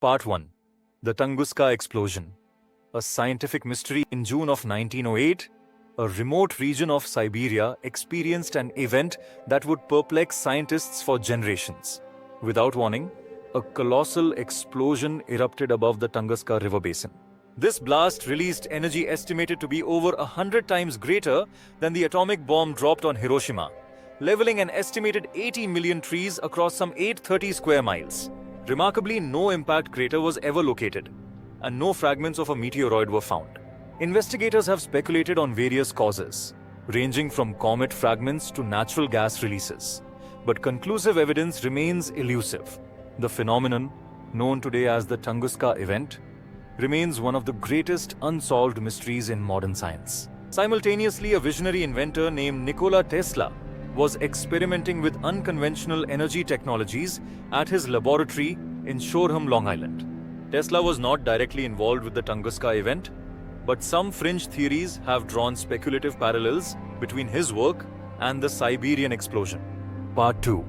Part 1. The Tunguska Explosion. A scientific mystery. In June of 1908, a remote region of Siberia experienced an event that would perplex scientists for generations. Without warning, a colossal explosion erupted above the Tunguska River basin. This blast released energy estimated to be over 100 times greater than the atomic bomb dropped on Hiroshima, leveling an estimated 80 million trees across some 830 square miles. Remarkably, no impact crater was ever located, and no fragments of a meteoroid were found. Investigators have speculated on various causes, ranging from comet fragments to natural gas releases, but conclusive evidence remains elusive. The phenomenon, known today as the Tunguska Event, remains one of the greatest unsolved mysteries in modern science. Simultaneously, a visionary inventor named Nikola Tesla was experimenting with unconventional energy technologies at his laboratory in Shoreham, Long Island. Tesla was not directly involved with the Tunguska event, but some fringe theories have drawn speculative parallels between his work and the Siberian explosion. Part 2.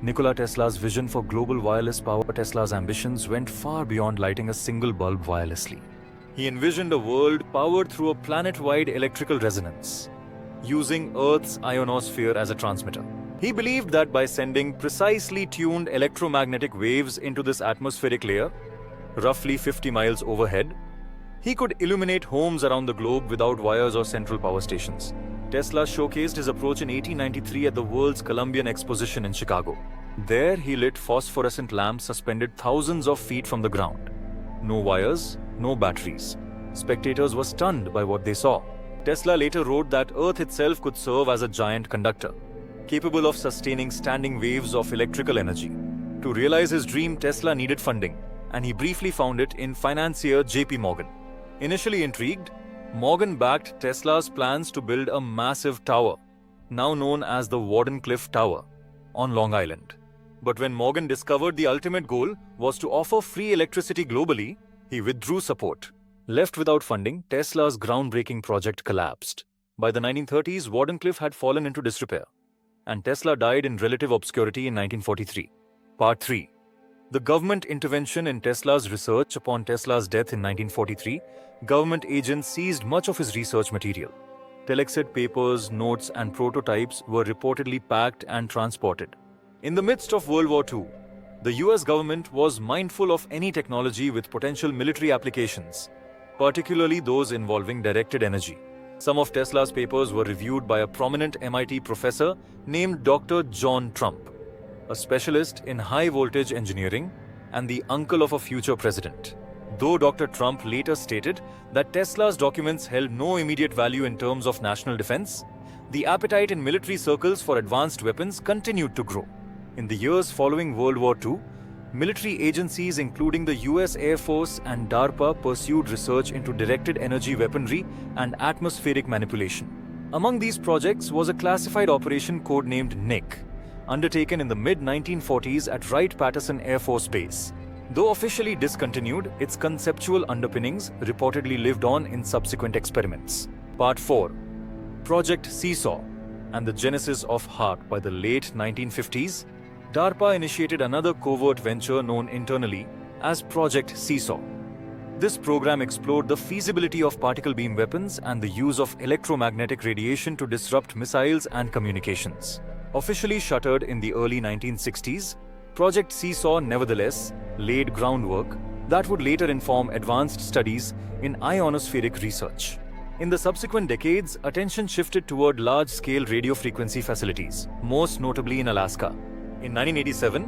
Nikola Tesla's vision for global wireless power. Tesla's ambitions went far beyond lighting a single bulb wirelessly. He envisioned a world powered through a planet-wide electrical resonance, using Earth's ionosphere as a transmitter. He believed that by sending precisely tuned electromagnetic waves into this atmospheric layer, roughly 50 miles overhead, he could illuminate homes around the globe without wires or central power stations. Tesla showcased his approach in 1893 at the World's Columbian Exposition in Chicago. There, he lit phosphorescent lamps suspended thousands of feet from the ground. No wires, no batteries. Spectators were stunned by what they saw. Tesla later wrote that Earth itself could serve as a giant conductor, capable of sustaining standing waves of electrical energy. To realize his dream, Tesla needed funding, and he briefly found it in financier J.P. Morgan. Initially intrigued, Morgan backed Tesla's plans to build a massive tower, now known as the Wardenclyffe Tower, on Long Island. But when Morgan discovered the ultimate goal was to offer free electricity globally, he withdrew support. Left without funding, Tesla's groundbreaking project collapsed. By the 1930s, Wardenclyffe had fallen into disrepair, and Tesla died in relative obscurity in 1943. Part 3. The government intervention in Tesla's research. Upon Tesla's death in 1943, government agents seized much of his research material. Telexed papers, notes, and prototypes were reportedly packed and transported. In the midst of World War II, the US government was mindful of any technology with potential military applications, particularly those involving directed energy. Some of Tesla's papers were reviewed by a prominent MIT professor named Dr. John Trump, a specialist in high-voltage engineering and the uncle of a future president. Though Dr. Trump later stated that Tesla's documents held no immediate value in terms of national defense, the appetite in military circles for advanced weapons continued to grow. In the years following World War II, military agencies including the US Air Force and DARPA pursued research into directed energy weaponry and atmospheric manipulation. Among these projects was a classified operation codenamed NIC, undertaken in the mid-1940s at Wright-Patterson Air Force Base. Though officially discontinued, its conceptual underpinnings reportedly lived on in subsequent experiments. Part 4. Project Seesaw and the genesis of HARP. By the late 1950s, DARPA initiated another covert venture known internally as Project Seesaw. This program explored the feasibility of particle beam weapons and the use of electromagnetic radiation to disrupt missiles and communications. Officially shuttered in the early 1960s, Project Seesaw nevertheless laid groundwork that would later inform advanced studies in ionospheric research. In the subsequent decades, attention shifted toward large-scale radio frequency facilities, most notably in Alaska. In 1987,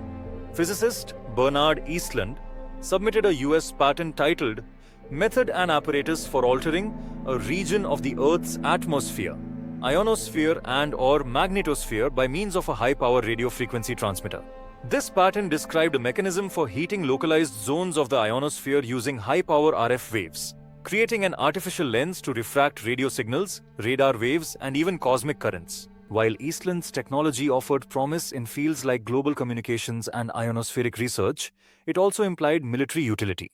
physicist Bernard Eastland submitted a US patent titled Method and Apparatus for Altering a Region of the Earth's Atmosphere, Ionosphere and/or Magnetosphere by means of a high-power radio frequency transmitter. This patent described a mechanism for heating localized zones of the ionosphere using high-power RF waves, creating an artificial lens to refract radio signals, radar waves, and even cosmic currents. While Eastland's technology offered promise in fields like global communications and ionospheric research, it also implied military utility,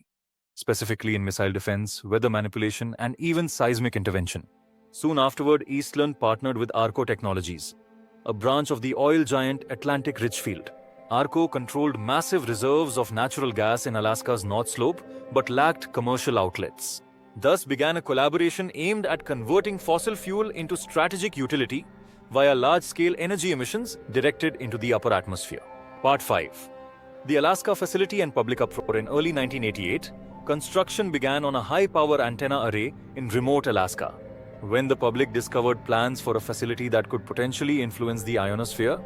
specifically in missile defense, weather manipulation, and even seismic intervention. Soon afterward, Eastland partnered with Arco Technologies, a branch of the oil giant Atlantic Richfield, ARCO controlled massive reserves of natural gas in Alaska's North Slope but lacked commercial outlets. Thus began a collaboration aimed at converting fossil fuel into strategic utility via large-scale energy emissions directed into the upper atmosphere. Part 5. The Alaska Facility and Public Uproar. In early 1988, construction began on a high-power antenna array in remote Alaska. When the public discovered plans for a facility that could potentially influence the ionosphere,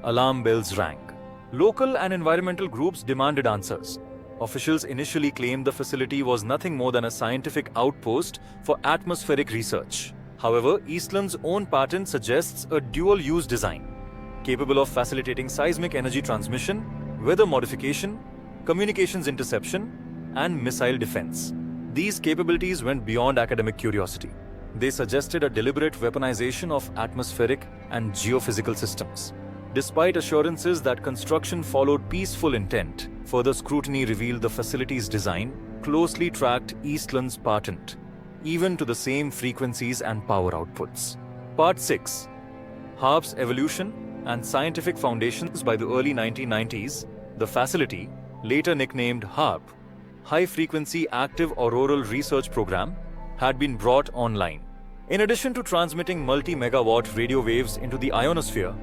alarm bells rang. Local and environmental groups demanded answers. Officials initially claimed the facility was nothing more than a scientific outpost for atmospheric research. However, Eastland's own patent suggests a dual-use design, capable of facilitating seismic energy transmission, weather modification, communications interception, and missile defense. These capabilities went beyond academic curiosity. They suggested a deliberate weaponization of atmospheric and geophysical systems. Despite assurances that construction followed peaceful intent, further scrutiny revealed the facility's design closely tracked Eastland's patent, even to the same frequencies and power outputs. Part 6. HAARP's evolution and scientific foundations. By the early 1990s, the facility, later nicknamed HAARP, High Frequency Active Auroral Research Program, had been brought online. In addition to transmitting multi-megawatt radio waves into the ionosphere,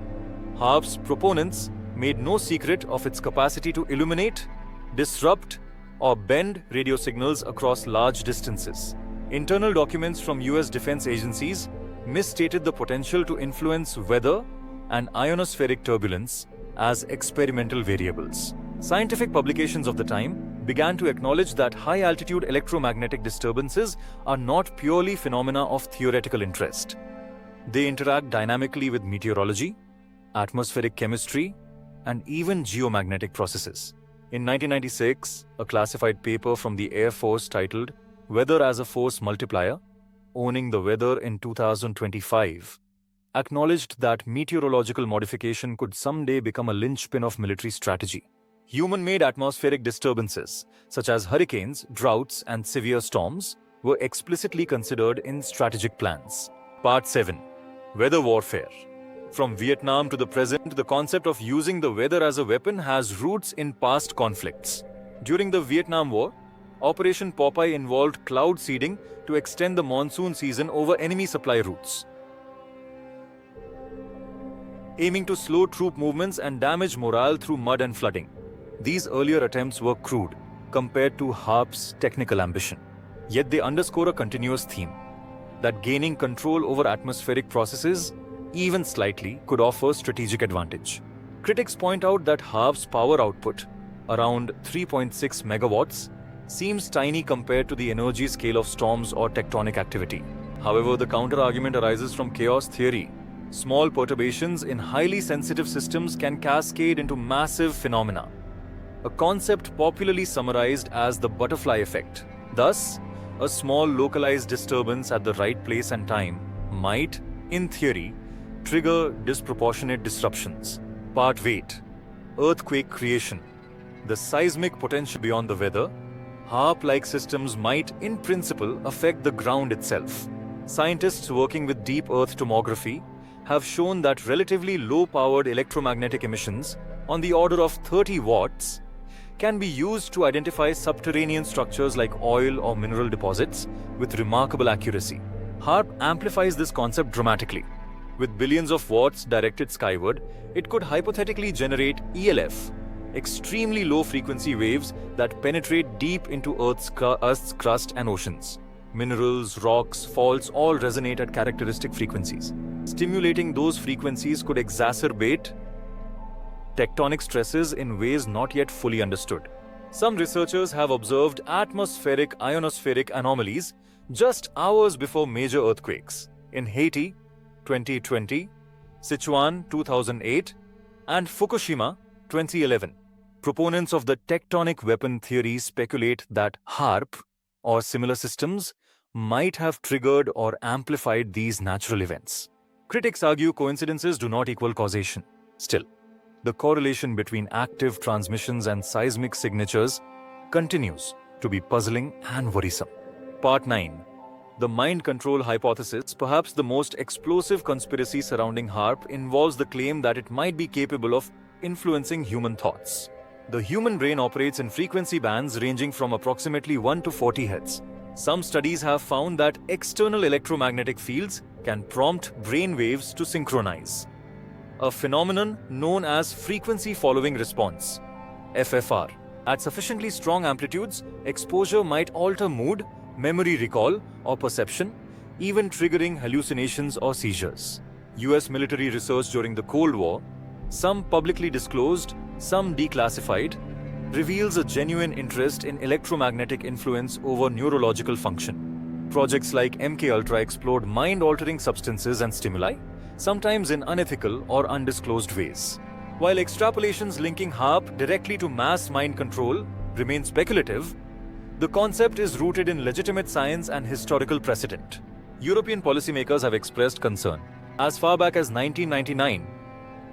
HAARP's proponents made no secret of its capacity to illuminate, disrupt, or bend radio signals across large distances. Internal documents from US defense agencies misstated the potential to influence weather and ionospheric turbulence as experimental variables. Scientific publications of the time began to acknowledge that high-altitude electromagnetic disturbances are not purely phenomena of theoretical interest. They interact dynamically with meteorology, atmospheric chemistry, and even geomagnetic processes. In 1996, a classified paper from the Air Force titled Weather as a Force Multiplier, Owning the Weather in 2025, acknowledged that meteorological modification could someday become a linchpin of military strategy. Human-made atmospheric disturbances, such as hurricanes, droughts, and severe storms, were explicitly considered in strategic plans. Part 7. Weather warfare. From Vietnam to the present, the concept of using the weather as a weapon has roots in past conflicts. During the Vietnam War, Operation Popeye involved cloud seeding to extend the monsoon season over enemy supply routes, aiming to slow troop movements and damage morale through mud and flooding. These earlier attempts were crude compared to HAARP's technical ambition. Yet they underscore a continuous theme, that gaining control over atmospheric processes, even slightly, could offer strategic advantage. Critics point out that HAARP's power output, around 3.6 megawatts, seems tiny compared to the energy scale of storms or tectonic activity. However, the counter-argument arises from chaos theory. Small perturbations in highly sensitive systems can cascade into massive phenomena, a concept popularly summarized as the butterfly effect. Thus, a small localized disturbance at the right place and time might, in theory, trigger disproportionate disruptions. Part 8. Earthquake creation. The seismic potential beyond the weather. HAARP-like systems might, in principle, affect the ground itself. Scientists working with deep earth tomography have shown that relatively low-powered electromagnetic emissions, on the order of 30 watts, can be used to identify subterranean structures like oil or mineral deposits with remarkable accuracy. HAARP amplifies this concept dramatically. With billions of watts directed skyward, it could hypothetically generate ELF, extremely low-frequency waves that penetrate deep into Earth's crust and oceans. Minerals, rocks, faults all resonate at characteristic frequencies. Stimulating those frequencies could exacerbate tectonic stresses in ways not yet fully understood. Some researchers have observed atmospheric ionospheric anomalies just hours before major earthquakes in Haiti 2020, Sichuan 2008, and Fukushima 2011. Proponents of the tectonic weapon theory speculate that HAARP or similar systems might have triggered or amplified these natural events. Critics argue coincidences do not equal causation. Still, the correlation between active transmissions and seismic signatures continues to be puzzling and worrisome. Part 9. The mind control hypothesis. Perhaps the most explosive conspiracy surrounding HAARP involves the claim that it might be capable of influencing human thoughts. The human brain operates in frequency bands ranging from approximately 1 to 40 Hz. Some studies have found that external electromagnetic fields can prompt brain waves to synchronize, a phenomenon known as frequency following response, FFR. At sufficiently strong amplitudes, exposure might alter mood, memory recall, or perception, even triggering hallucinations or seizures. US military research during the Cold War, some publicly disclosed, some declassified, reveals a genuine interest in electromagnetic influence over neurological function. Projects like MKUltra explored mind-altering substances and stimuli, sometimes in unethical or undisclosed ways. While extrapolations linking HARP directly to mass mind control remain speculative, the concept is rooted in legitimate science and historical precedent. European policymakers have expressed concern. As far back as 1999,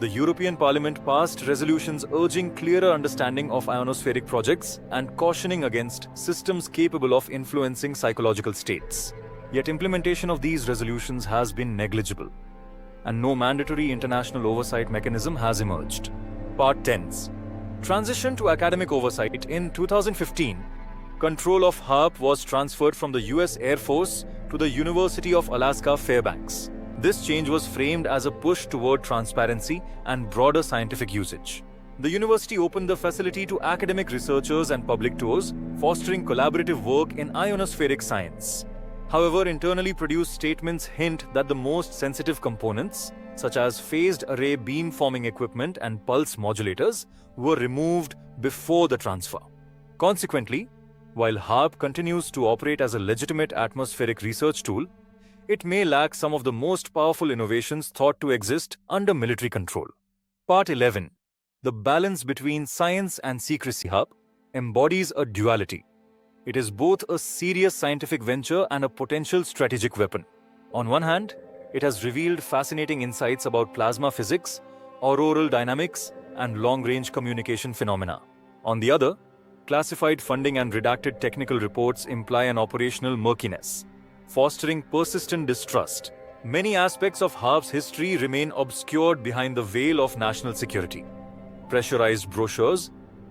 the European Parliament passed resolutions urging clearer understanding of ionospheric projects and cautioning against systems capable of influencing psychological states. Yet implementation of these resolutions has been negligible, and no mandatory international oversight mechanism has emerged. Part 10. Transition to academic oversight. In 2015, control of HARP was transferred from the US Air Force to the University of Alaska Fairbanks. This change was framed as a push toward transparency and broader scientific usage. The university opened the facility to academic researchers and public tours, fostering collaborative work in ionospheric science. However, internally produced statements hint that the most sensitive components, such as phased array beam-forming equipment and pulse modulators, were removed before the transfer. Consequently, while HARP continues to operate as a legitimate atmospheric research tool, it may lack some of the most powerful innovations thought to exist under military control. Part 11. The balance between science and secrecy. HARP embodies a duality. It is both a serious scientific venture and a potential strategic weapon. On one hand, it has revealed fascinating insights about plasma physics, auroral dynamics, and long-range communication phenomena. On the other, classified funding and redacted technical reports imply an operational murkiness, fostering persistent distrust. Many aspects of HARP's history remain obscured behind the veil of national security. Pressurized brochures,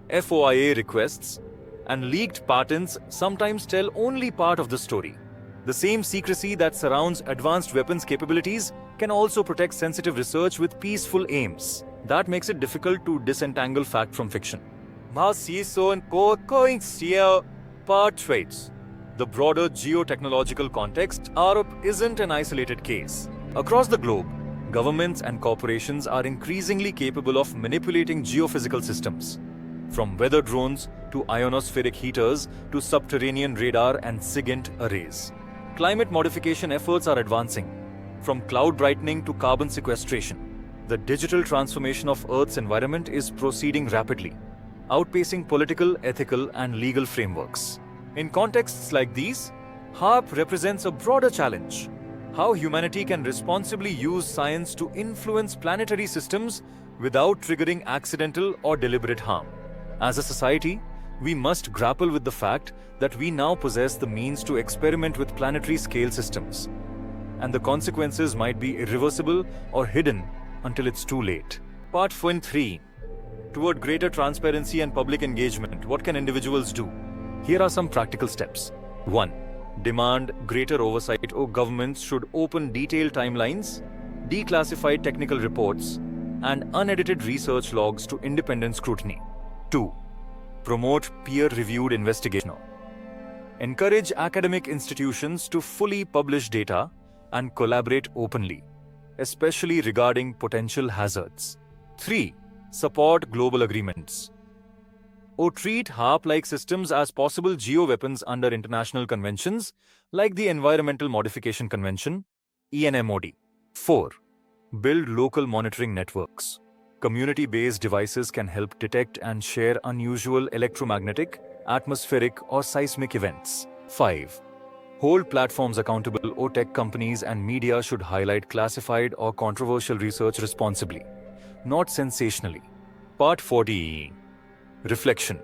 FOIA requests, and leaked patents sometimes tell only part of the story. The same secrecy that surrounds advanced weapons capabilities can also protect sensitive research with peaceful aims. That makes it difficult to disentangle fact from fiction. Part traits. The broader geotechnological context, HARP isn't an isolated case. Across the globe, governments and corporations are increasingly capable of manipulating geophysical systems. From weather drones to ionospheric heaters to subterranean radar and SIGINT arrays. Climate modification efforts are advancing, from cloud brightening to carbon sequestration. The digital transformation of Earth's environment is proceeding rapidly, outpacing political, ethical, and legal frameworks. In contexts like these, HARP represents a broader challenge: how humanity can responsibly use science to influence planetary systems without triggering accidental or deliberate harm. As a society, we must grapple with the fact that we now possess the means to experiment with planetary scale systems, and the consequences might be irreversible or hidden until it's too late. Part 3. Toward greater transparency and public engagement, what can individuals do? Here are some practical steps. 1. Demand greater oversight. Governments should open detailed timelines, declassified technical reports, and unedited research logs to independent scrutiny. 2. Promote peer-reviewed investigation. Encourage academic institutions to fully publish data and collaborate openly, especially regarding potential hazards. 3. Support global agreements. Treat HARP-like systems as possible geoweapons under international conventions like the Environmental Modification Convention, ENMOD. 4. Build local monitoring networks. Community-based devices can help detect and share unusual electromagnetic, atmospheric, or seismic events. 5. Hold platforms accountable. Tech companies and media should highlight classified or controversial research responsibly, not sensationally. Part 40. Reflection.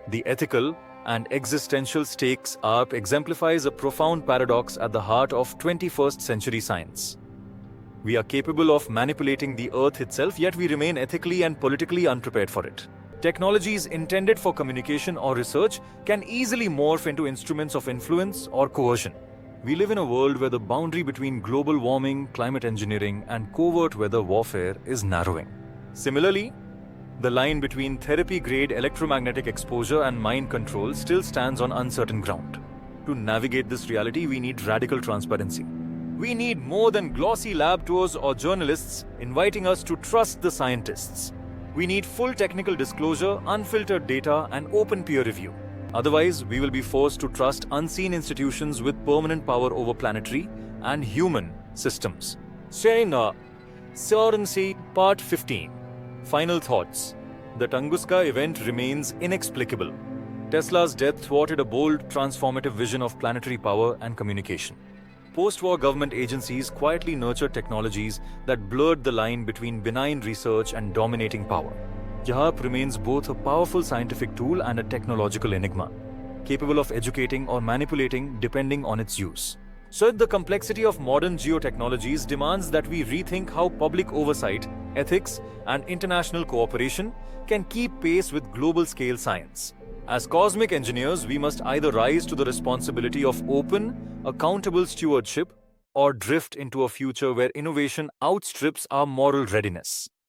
The ethical and existential stakes. HARP exemplifies a profound paradox at the heart of 21st century science. We are capable of manipulating the Earth itself, yet we remain ethically and politically unprepared for it. Technologies intended for communication or research can easily morph into instruments of influence or coercion. We live in a world where the boundary between global warming, climate engineering, and covert weather warfare is narrowing. Similarly, the line between therapy-grade electromagnetic exposure and mind control still stands on uncertain ground. To navigate this reality, we need radical transparency. We need more than glossy lab tours or journalists inviting us to trust the scientists. We need full technical disclosure, unfiltered data, and open peer review. Otherwise, we will be forced to trust unseen institutions with permanent power over planetary and human systems. Sovereignty, Part 15. Final thoughts. The Tunguska event remains inexplicable. Tesla's death thwarted a bold, transformative vision of planetary power and communication. Post-war government agencies quietly nurtured technologies that blurred the line between benign research and dominating power. YAP remains both a powerful scientific tool and a technological enigma, capable of educating or manipulating depending on its use. So the complexity of modern geotechnologies demands that we rethink how public oversight, ethics, and international cooperation can keep pace with global-scale science. As cosmic engineers, we must either rise to the responsibility of open, accountable stewardship or drift into a future where innovation outstrips our moral readiness.